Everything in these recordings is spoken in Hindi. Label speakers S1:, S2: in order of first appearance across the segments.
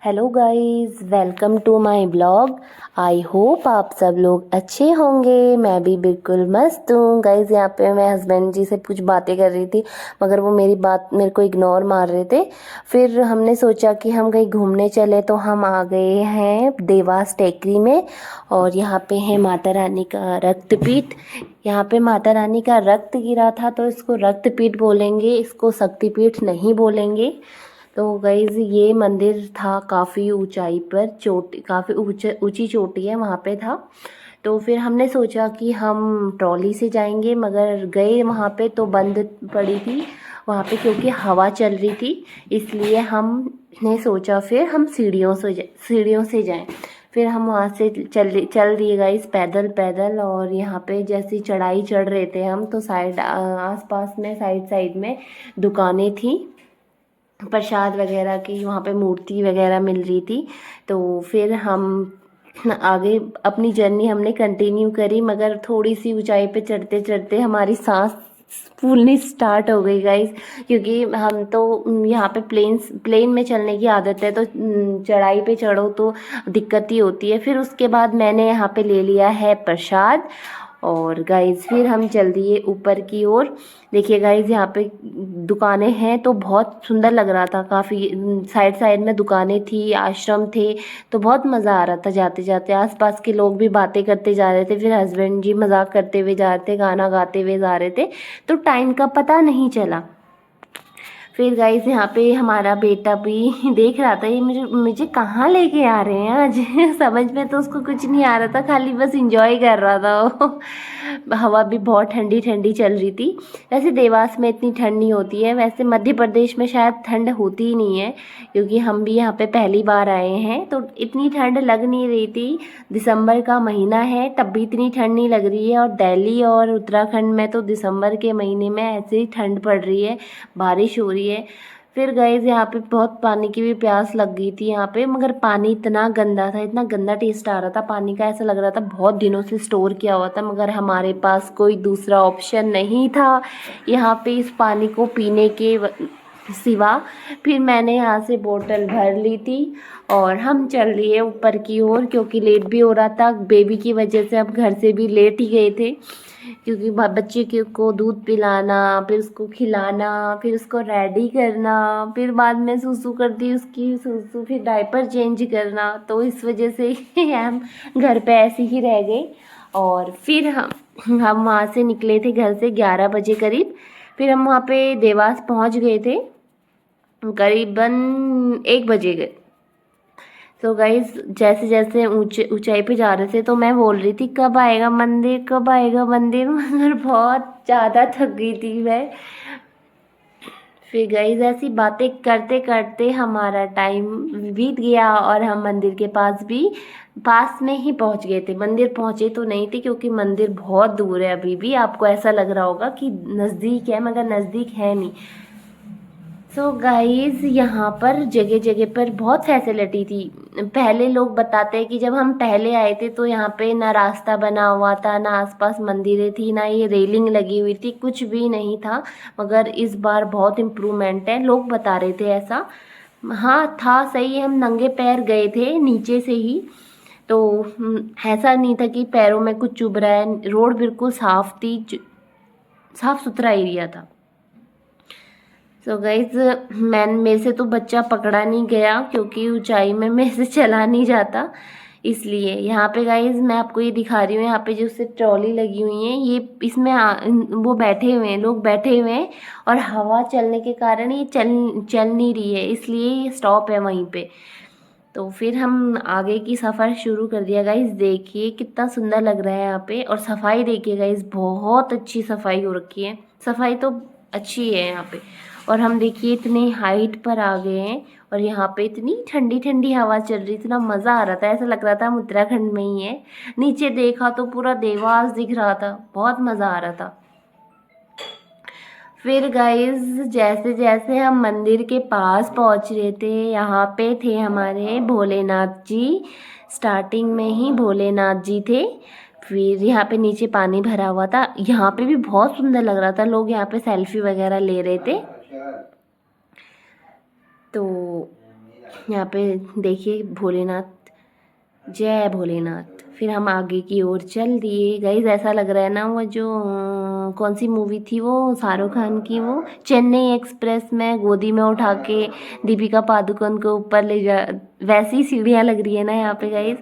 S1: Hello guys, welcome to my blog. I hope आप सब लोग अच्छे होंगे। मैं भी बिल्कुल मस्त हूँ गाइस। यहाँ पे मैं हस्बैंड जी से कुछ बातें कर रही थी, मगर वो मेरी बात मेरे को इग्नोर मार रहे थे। फिर हमने सोचा कि हम कहीं घूमने चले, तो हम आ गए हैं देवास टेकरी में। और यहाँ पे है माता रानी का रक्तपीठ। यहाँ पे माता रानी का रक्त गिरा था, तो इसको रक्तपीठ बोलेंगे, इसको शक्तिपीठ नहीं बोलेंगे। तो गाइज ये मंदिर था काफ़ी ऊंचाई पर, चोटी काफ़ी ऊंची चोटी है वहाँ पे था। तो फिर हमने सोचा कि हम ट्रॉली से जाएंगे, मगर गए वहाँ पे तो बंद पड़ी थी वहाँ पे, क्योंकि हवा चल रही थी। इसलिए हमने सोचा फिर हम सीढ़ियों से जाएं। फिर हम वहाँ से चल दिए गाइस, पैदल पैदल। और यहाँ पे जैसी चढ़ाई चढ़ रहे थे हम, तो आस पास में साइड साइड में दुकानें थी प्रसाद वगैरह की, वहाँ पे मूर्ति वगैरह मिल रही थी। तो फिर हम आगे अपनी जर्नी हमने कंटिन्यू करी, मगर थोड़ी सी ऊंचाई पे चढ़ते चढ़ते हमारी सांस फूलनी स्टार्ट हो गई गाइस। क्योंकि हम तो यहाँ पे प्लेन में चलने की आदत है, तो चढ़ाई पे चढ़ो तो दिक्कत ही होती है। फिर उसके बाद मैंने यहाँ पे ले लिया है प्रसाद। और गाइज फिर हम चल दिए ऊपर की ओर। देखिए गाइज, यहाँ पे दुकानें हैं तो बहुत सुंदर लग रहा था। काफ़ी साइड साइड में दुकानें थी, आश्रम थे। तो बहुत मज़ा आ रहा था जाते जाते। आसपास के लोग भी बातें करते जा रहे थे, फिर हस्बैंड जी मजाक करते हुए जा रहे थे, गाना गाते हुए जा रहे थे। तो टाइम का पता नहीं चला। फिर गाइस यहाँ पे हमारा बेटा भी देख रहा था, ये मुझे मुझे कहाँ लेके आ रहे हैं आज। समझ में तो उसको कुछ नहीं आ रहा था, खाली बस इंजॉय कर रहा था वो। हवा भी बहुत ठंडी ठंडी चल रही थी। वैसे देवास में इतनी ठंड नहीं होती है, वैसे मध्य प्रदेश में शायद ठंड होती ही नहीं है, क्योंकि हम भी यहाँ पे पहली बार आए हैं तो इतनी ठंड लग नहीं रही थी। दिसंबर का महीना है तब भी इतनी ठंड नहीं लग रही है, और दिल्ली और उत्तराखंड में तो दिसंबर के महीने में ऐसे ही ठंड पड़ रही है, बारिश हो रही है। फिर गए यहाँ पे बहुत पानी की भी प्यास लग गई थी यहाँ पे, मगर पानी इतना गंदा था, इतना गंदा टेस्ट आ रहा था पानी का, ऐसा लग रहा था बहुत दिनों से स्टोर किया हुआ था। मगर हमारे पास कोई दूसरा ऑप्शन नहीं था यहाँ पे इस पानी को पीने के सिवा। फिर मैंने यहाँ से बोतल भर ली थी और हम चल लिए ऊपर की ओर, क्योंकि लेट भी हो रहा था बेबी की वजह से। हम घर से भी लेट ही गए थे, क्योंकि बच्चे के को दूध पिलाना, फिर उसको खिलाना, फिर उसको रेडी करना, फिर बाद में सूसू कर दी उसकी सूसू, फिर डायपर चेंज करना। तो इस वजह से हम घर पे ऐसे ही रह गए। और फिर हम वहाँ से निकले थे घर से 11 बजे करीब। फिर हम वहाँ पे देवास पहुँच गए थे करीबन 1 बजे गए। तो गाइज जैसे जैसे ऊंचाई पे जा रहे थे, तो मैं बोल रही थी कब आएगा मंदिर, कब आएगा मंदिर। मगर बहुत ज़्यादा थक गई थी मैं। फिर गाइज ऐसी बातें करते करते हमारा टाइम बीत गया, और हम मंदिर के पास में ही पहुंच गए थे। मंदिर पहुंचे तो नहीं थे, क्योंकि मंदिर बहुत दूर है। अभी भी आपको ऐसा लग रहा होगा कि नज़दीक है, मगर नज़दीक है नहीं। सो गाइस यहाँ पर जगह जगह पर बहुत फैसिलिटी थी। पहले लोग बताते हैं कि जब हम पहले आए थे तो यहाँ पे ना रास्ता बना हुआ था, ना आसपास मंदिरें थी, ना ये रेलिंग लगी हुई थी, कुछ भी नहीं था। मगर इस बार बहुत इम्प्रूवमेंट है, लोग बता रहे थे ऐसा। हाँ था सही, हम नंगे पैर गए थे नीचे से ही। तो ऐसा नहीं था कि पैरों में कुछ चुभ रहा है, रोड बिल्कुल साफ थी, साफ सुथरा एरिया था। सो गाइज मेरे से तो बच्चा पकड़ा नहीं गया, क्योंकि ऊंचाई में मेरे से चला नहीं जाता। इसलिए यहाँ पे गाइज मैं आपको ये दिखा रही हूँ, यहाँ पे जो उससे ट्रॉली लगी हुई है, ये इसमें वो बैठे हुए हैं, लोग बैठे हुए हैं। और हवा चलने के कारण ये चल नहीं रही है, इसलिए ये स्टॉप है वहीं पे। तो फिर हम आगे की सफ़र शुरू कर दिया गाइज। देखिए कितना सुंदर लग रहा है यहाँ पे, और सफाई देखिए गाइज, बहुत अच्छी सफाई हो रखी है। सफाई तो अच्छी है यहाँ पे। और हम देखिए इतने हाइट पर आ गए हैं, और यहाँ पे इतनी ठंडी ठंडी हवा चल रही, इतना मज़ा आ रहा था, ऐसा लग रहा था हम उत्तराखंड में ही है। नीचे देखा तो पूरा देवास दिख रहा था, बहुत मज़ा आ रहा था। फिर गाइस जैसे जैसे हम मंदिर के पास पहुंच रहे थे, यहाँ पे थे हमारे भोलेनाथ जी। स्टार्टिंग में ही भोलेनाथ जी थे। फिर यहाँ पे नीचे पानी भरा हुआ था, यहाँ पे भी बहुत सुंदर लग रहा था, लोग यहाँ पे सेल्फी वगैरह ले रहे थे। तो यहाँ पे देखिए भोलेनाथ, जय भोलेनाथ। फिर हम आगे की ओर चल दिए। गाइस ऐसा लग रहा है ना वो जो कौन सी मूवी थी वो शाहरुख खान की, वो चेन्नई एक्सप्रेस में गोदी में उठा के दीपिका पादुकोण को ऊपर ले जा, वैसी सीढ़ियाँ लग रही है ना यहाँ पे गाइस।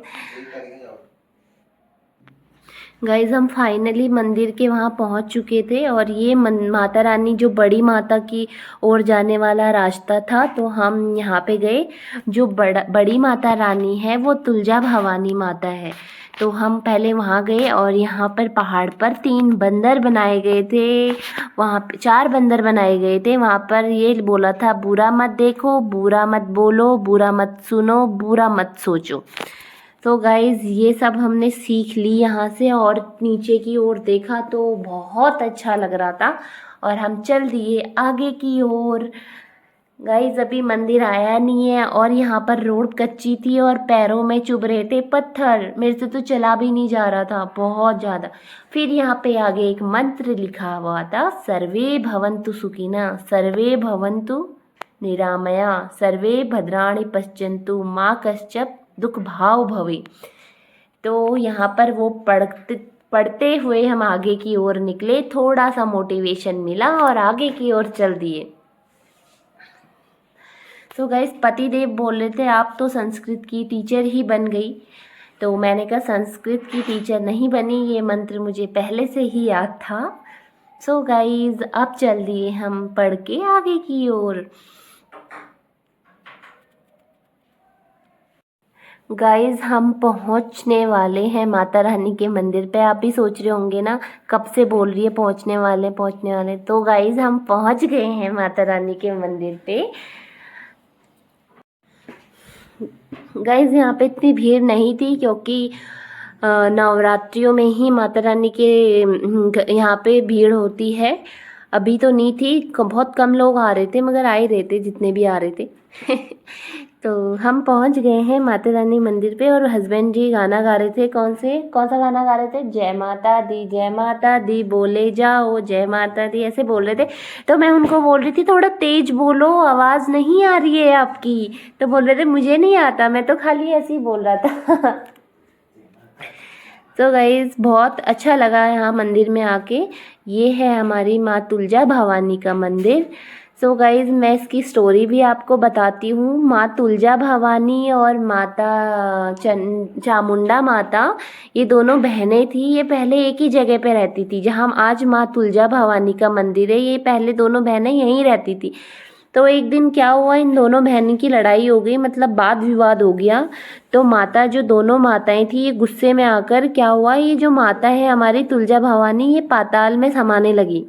S1: गाइज हम फाइनली मंदिर के वहाँ पहुँच चुके थे और ये माता रानी जो बड़ी माता की ओर जाने वाला रास्ता था, तो हम यहाँ पे गए। जो बड़ी माता रानी है वो तुलजा भवानी माता है, तो हम पहले वहाँ गए और यहाँ पर पहाड़ पर 3 बंदर बनाए गए थे, वहाँ पे 4 बंदर बनाए गए थे। वहाँ पर ये बोला था बुरा मत देखो, बुरा मत बोलो, बुरा मत सुनो, बुरा मत सोचो। तो गाइज़ ये सब हमने सीख ली यहाँ से, और नीचे की ओर देखा तो बहुत अच्छा लग रहा था और हम चल दिए आगे की ओर। गाइज़ अभी मंदिर आया नहीं है और यहाँ पर रोड कच्ची थी और पैरों में चुभ रहे थे पत्थर, मेरे से तो चला भी नहीं जा रहा था बहुत ज़्यादा। फिर यहाँ पे आगे एक मंत्र लिखा हुआ था, सर्वे भवन्तु सुखिनः, सर्वे भवन्तु निरामया, सर्वे भद्राणि पश्यन्तु, माँ कश्चित् दुख भाव भवे। तो यहाँ पर वो पढ़ते हुए हम आगे की ओर निकले, थोड़ा सा मोटिवेशन मिला और आगे की ओर चल दिए। तो गाइस पति देव बोल रहे थे आप तो संस्कृत की टीचर ही बन गई, तो मैंने कहा संस्कृत की टीचर नहीं बनी, ये मंत्र मुझे पहले से ही याद था। सो गाइस अब चल दिए हम पढ़ के आगे की ओर। गाइस हम पहुंचने वाले हैं माता रानी के मंदिर पे। आप भी सोच रहे होंगे ना कब से बोल रही है पहुंचने वाले। तो गाइस हम पहुंच गए हैं माता रानी के मंदिर पे। गाइस यहाँ पे इतनी भीड़ नहीं थी क्योंकि नवरात्रियों में ही माता रानी के यहाँ पे भीड़ होती है। अभी तो नहीं थी, बहुत कम लोग आ रहे थे, मगर आ ही रहे थे जितने भी आ रहे थे। तो हम पहुंच गए हैं माता रानी मंदिर पे और हस्बैंड जी गाना गा रहे थे। कौन सा गाना गा रहे थे? जय माता दी बोले जाओ, जय माता दी, ऐसे बोल रहे थे। तो मैं उनको बोल रही थी थोड़ा तेज बोलो, आवाज़ नहीं आ रही है आपकी। तो बोल रहे थे मुझे नहीं आता, मैं तो खाली ऐसे ही बोल रहा था। तो गाइज़ बहुत अच्छा लगा यहाँ मंदिर में आके। ये है हमारी माँ तुलजा भवानी का मंदिर। सो गाइज़ मैं इसकी स्टोरी भी आपको बताती हूँ। माँ तुलजा भवानी और माता चामुंडा माता, ये दोनों बहनें थी। ये पहले एक ही जगह पे रहती थी, जहाँ आज माँ तुलजा भवानी का मंदिर है, ये पहले दोनों बहनें यहीं रहती थी। तो एक दिन क्या हुआ, इन दोनों बहनों की लड़ाई हो गई, मतलब वाद विवाद हो गया। तो माता, जो दोनों माताएं थी, ये गुस्से में आकर क्या हुआ, ये जो माता है हमारी तुलजा भवानी, ये पाताल में समाने लगी।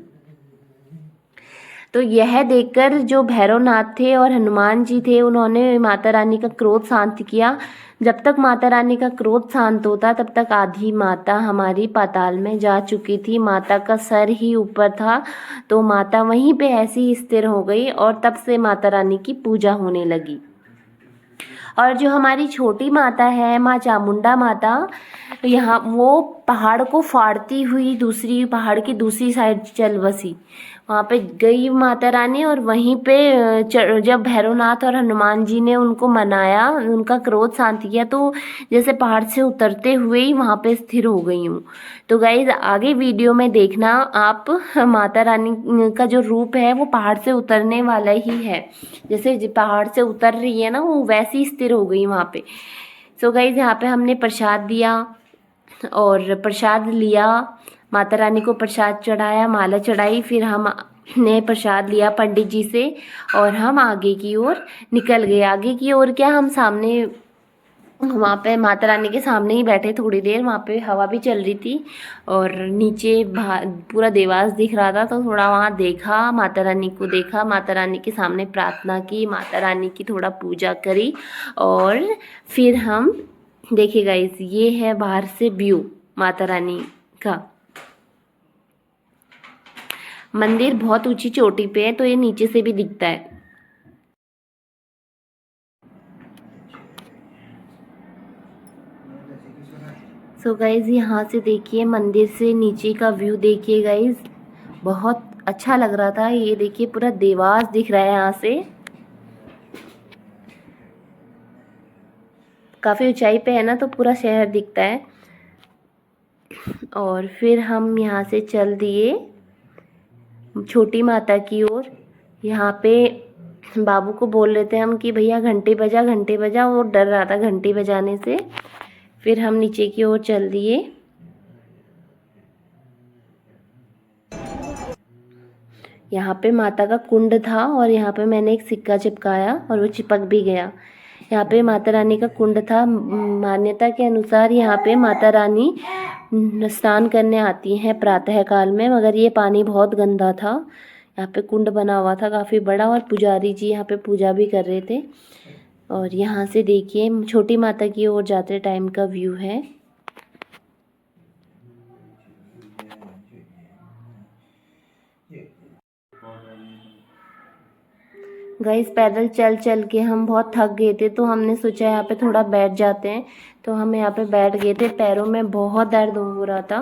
S1: तो यह देखकर जो भैरवनाथ थे और हनुमान जी थे, उन्होंने माता रानी का क्रोध शांत किया। जब तक माता रानी का क्रोध शांत होता तब तक आधी माता हमारी पाताल में जा चुकी थी। माता का सर ही ऊपर था, तो माता वहीं पे ऐसी ही स्थिर हो गई और तब से माता रानी की पूजा होने लगी। और जो हमारी छोटी माता है माँ चामुंडा माता, यहाँ वो पहाड़ को फाड़ती हुई दूसरी पहाड़ की दूसरी साइड चल बसी। वहाँ पे गई माता रानी और वहीं पे जब भैरवनाथ और हनुमान जी ने उनको मनाया, उनका क्रोध शांत किया, तो जैसे पहाड़ से उतरते हुए ही वहाँ पे स्थिर हो गई हूँ। तो गाइज आगे वीडियो में देखना आप, माता रानी का जो रूप है वो पहाड़ से उतरने वाला ही है। जैसे पहाड़ से उतर रही है ना, वो वैसी स्थिर हो गई वहाँ पे। सो गाइज यहाँ पे हमने प्रसाद दिया और प्रसाद लिया, माता रानी को प्रसाद चढ़ाया, माला चढ़ाई। फिर हमने प्रसाद लिया पंडित जी से और हम आगे की ओर निकल गए। आगे की ओर क्या, हम सामने वहाँ पे माता रानी के सामने ही बैठे थोड़ी देर। वहाँ पे हवा भी चल रही थी और नीचे पूरा देवास दिख रहा था, तो थोड़ा वहाँ देखा, माता रानी को देखा, माता रानी के सामने प्रार्थना की, माता रानी की थोड़ा पूजा करी। और फिर हम देखिए गाइस, ये है बाहर से व्यू माता रानी का। मंदिर बहुत ऊंची चोटी पे है, तो ये नीचे से भी दिखता है। सो गाइज यहाँ से देखिए, मंदिर से नीचे का व्यू देखिए गाइज, बहुत अच्छा लग रहा था। ये देखिए पूरा देवास दिख रहा है यहाँ से। काफ़ी ऊंचाई पे है ना, तो पूरा शहर दिखता है। और फिर हम यहाँ से चल दिए छोटी माता की ओर। यहाँ पे बाबू को बोल रहे थे हम कि भैया घंटी बजा, घंटी बजा। वो डर रहा था घंटी बजाने से। फिर हम नीचे की ओर चल दिए। यहाँ पे माता का कुंड था और यहाँ पे मैंने एक सिक्का चिपकाया और वो चिपक भी गया। यहाँ पे माता रानी का कुंड था। मान्यता के अनुसार यहाँ पे माता रानी स्नान करने आती हैं प्रातः काल में, मगर ये पानी बहुत गंदा था। यहाँ पे कुंड बना हुआ था काफ़ी बड़ा और पुजारी जी यहाँ पे पूजा भी कर रहे थे। और यहाँ से देखिए छोटी माता की ओर जाते टाइम का व्यू है। गाइस पैदल चल चल के हम बहुत थक गए थे, तो हमने सोचा यहाँ पे थोड़ा बैठ जाते हैं। तो हम यहाँ पे बैठ गए थे। पैरों में बहुत दर्द हो रहा था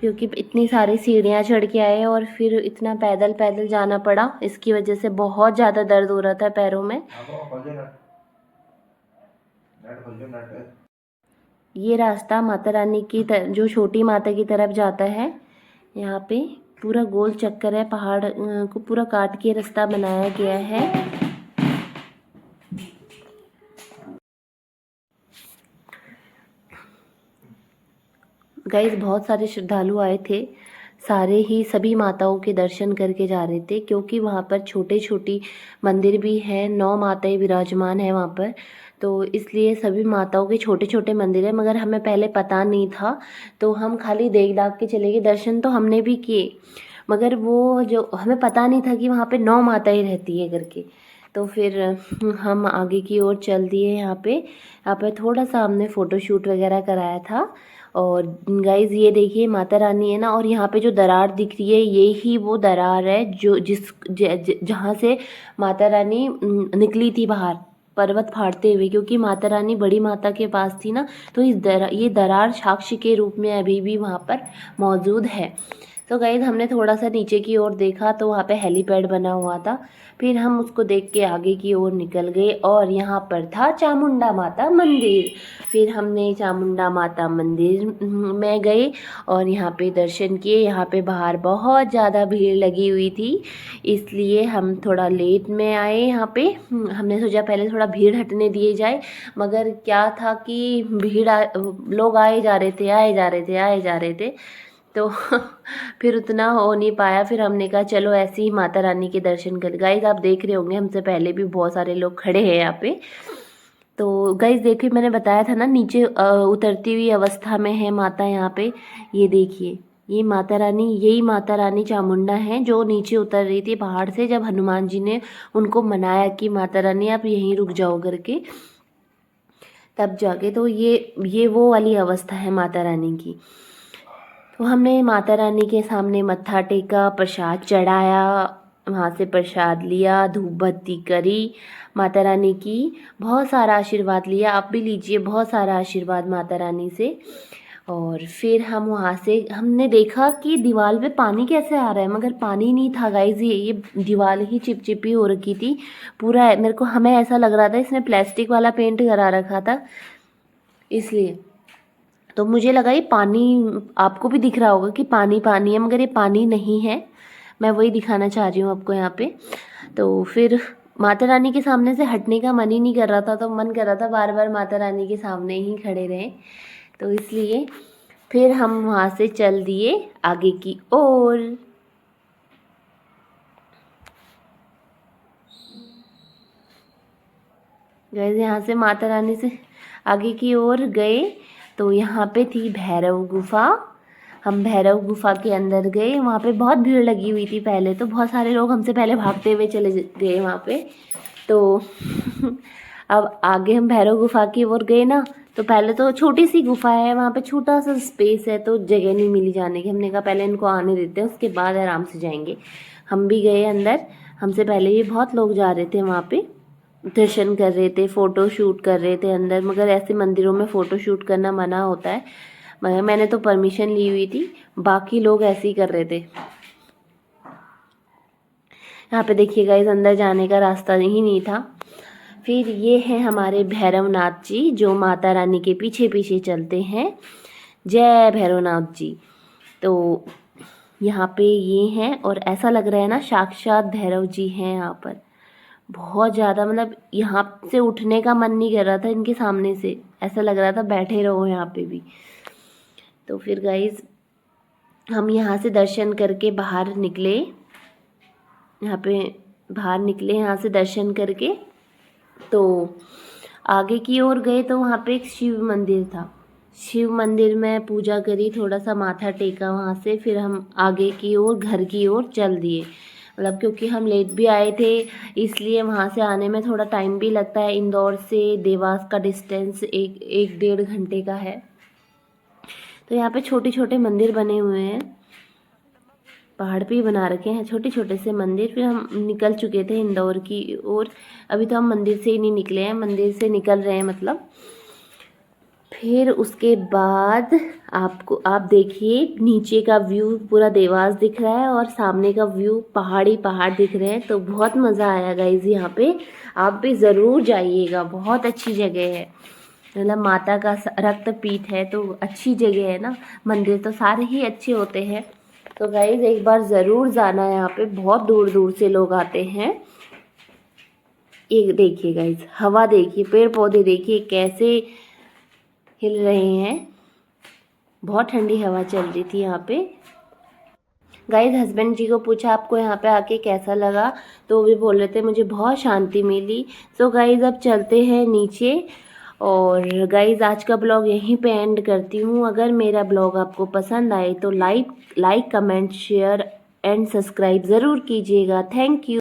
S1: क्योंकि इतनी सारी सीढ़ियाँ चढ़ के आए और फिर इतना पैदल पैदल जाना पड़ा। इसकी वजह से बहुत ज़्यादा दर्द हो रहा था पैरों में। ये रास्ता माता रानी की जो छोटी माता की तरफ जाता है। यहाँ पे पूरा गोल चक्कर है, पहाड़ को पूरा काट के रास्ता बनाया गया है। गाइस बहुत सारे श्रद्धालु आए थे। सारे ही सभी माताओं के दर्शन करके जा रहे थे क्योंकि वहाँ पर छोटे छोटी मंदिर भी हैं। 9 माताएं विराजमान है वहाँ पर, तो इसलिए सभी माताओं के छोटे छोटे मंदिर है। मगर हमें पहले पता नहीं था, तो हम खाली देख दाख के चले गए। दर्शन तो हमने भी किए, मगर वो जो हमें पता नहीं था कि वहाँ पे 9 माताएं रहती है करके। तो फिर हम आगे की ओर चल दिए। यहाँ पे थोड़ा सा हमने फ़ोटोशूट वगैरह कराया था। और गाइज़ ये देखिए माता रानी है ना, और यहाँ पे जो दरार दिख रही है ये ही वो दरार है जो जहाँ से माता रानी निकली थी बाहर पर्वत फाड़ते हुए। क्योंकि माता रानी बड़ी माता के पास थी ना, तो ये दरार साक्ष्य के रूप में अभी भी वहाँ पर मौजूद है। तो गाइस हमने थोड़ा सा नीचे की ओर देखा तो वहाँ पे हेलीपैड बना हुआ था। फिर हम उसको देख के आगे की ओर निकल गए और यहाँ पर था चामुंडा माता मंदिर। फिर हमने चामुंडा माता मंदिर में गए और यहाँ पे दर्शन किए। यहाँ पे बाहर बहुत ज़्यादा भीड़ लगी हुई थी, इसलिए हम थोड़ा लेट में आए। यहाँ पे हमने सोचा पहले थोड़ा भीड़ हटने दिए जाए, मगर क्या था कि लोग आए जा रहे थे, आए जा रहे थे, आए जा रहे थे, तो फिर उतना हो नहीं पाया। फिर हमने कहा चलो ऐसे ही माता रानी के दर्शन कर। गाइज आप देख रहे होंगे हमसे पहले भी बहुत सारे लोग खड़े हैं यहाँ पे। तो गाइज देखिए मैंने बताया था ना नीचे उतरती हुई अवस्था में है माता यहाँ पे। ये देखिए ये माता रानी, यही माता रानी चामुंडा है जो नीचे उतर रही थी पहाड़ से, जब हनुमान जी ने उनको मनाया कि माता रानी आप यहीं रुक जाओ करके, तब जाके। तो ये वो वाली अवस्था है माता रानी की। तो हमने माता रानी के सामने मत्था टेका, प्रसाद चढ़ाया, वहाँ से प्रसाद लिया, धूप बत्ती करी, माता रानी की बहुत सारा आशीर्वाद लिया। आप भी लीजिए बहुत सारा आशीर्वाद माता रानी से। और फिर हम वहाँ से हमने देखा कि दीवार पे पानी कैसे आ रहा है, मगर पानी नहीं था गाइज। ये दीवार ही चिपचिपी हो रखी थी पूरा। मेरे को हमें ऐसा लग रहा था इसने प्लास्टिक वाला पेंट करा रखा था, इसलिए तो मुझे लगा ये पानी, आपको भी दिख रहा होगा कि पानी पानी है, मगर ये पानी नहीं है। मैं वही दिखाना चाह रही हूँ आपको यहाँ पे। तो फिर माता रानी के सामने से हटने का मन ही नहीं कर रहा था, तो मन कर रहा था बार बार माता रानी के सामने ही खड़े रहें, तो इसलिए फिर हम वहाँ से चल दिए आगे की ओर। गाइस यहाँ से माता रानी से आगे की ओर गए तो यहाँ पे थी भैरव गुफा। हम भैरव गुफा के अंदर गए। वहाँ पे बहुत भीड़ लगी हुई थी पहले, तो बहुत सारे लोग हमसे पहले भागते हुए चले गए वहाँ पे। तो अब आगे हम भैरव गुफा की ओर गए ना, तो पहले तो छोटी सी गुफा है, वहाँ पे छोटा सा स्पेस है, तो जगह नहीं मिली जाने की। हमने कहा पहले इनको आने देते हैं, उसके बाद आराम से जाएंगे। हम भी गए अंदर। हमसे पहले भी बहुत लोग जा रहे थे वहाँ पे, दर्शन कर रहे थे, फ़ोटो शूट कर रहे थे अंदर। मगर ऐसे मंदिरों में फ़ोटो शूट करना मना होता है, मगर मैंने तो परमिशन ली हुई थी, बाकी लोग ऐसे ही कर रहे थे। यहाँ पे देखिए गाइस अंदर जाने का रास्ता ही नहीं था। फिर ये हैं हमारे भैरवनाथ जी जो माता रानी के पीछे पीछे चलते हैं। जय भैरवनाथ जी। तो यहाँ पे ये हैं और ऐसा लग रहा है ना साक्षात भैरव जी हैं यहाँ पर। बहुत ज़्यादा मतलब यहाँ से उठने का मन नहीं कर रहा था इनके सामने से, ऐसा लग रहा था बैठे रहो यहाँ पे भी। तो फिर गाइज हम यहाँ से दर्शन करके बाहर निकले, यहाँ पे बाहर निकले यहाँ से दर्शन करके। तो आगे की ओर गए तो वहाँ पे एक शिव मंदिर था। शिव मंदिर में पूजा करी, थोड़ा सा माथा टेका वहाँ से। फिर हम आगे की ओर घर की ओर चल दिए, मतलब क्योंकि हम लेट भी आए थे इसलिए वहाँ से आने में थोड़ा टाइम भी लगता है। इंदौर से देवास का डिस्टेंस एक डेढ़ घंटे का है। तो यहाँ पे छोटे छोटे मंदिर बने हुए हैं, पहाड़ पे ही बना रखे हैं छोटे छोटे से मंदिर। फिर हम निकल चुके थे इंदौर की ओर। अभी तो हम मंदिर से ही नहीं निकले हैं, मंदिर से निकल रहे हैं मतलब। फिर उसके बाद आप देखिए नीचे का व्यू पूरा देवास दिख रहा है और सामने का व्यू पहाड़ दिख रहे हैं। तो बहुत मज़ा आया गाइज यहाँ पे, आप भी ज़रूर जाइएगा, बहुत अच्छी जगह है। मतलब माता का रक्तपीठ है तो अच्छी जगह है ना, मंदिर तो सारे ही अच्छे होते हैं। तो गाइज एक बार ज़रूर जाना है यहाँ पे, बहुत दूर दूर से लोग आते हैं। एक देखिए गाइज, हवा देखिए, पेड़ पौधे देखिए कैसे हिल रहे हैं। बहुत ठंडी हवा चल रही थी यहाँ पे। गाइज हस्बैंड जी को पूछा आपको यहाँ पे आके कैसा लगा, तो वो भी बोल रहे थे मुझे बहुत शांति मिली। सो गाइज अब चलते हैं नीचे। और गाइज आज का ब्लॉग यहीं पे एंड करती हूँ। अगर मेरा ब्लॉग आपको पसंद आए तो like comment share and subscribe ज़रूर कीजिएगा। Thank you.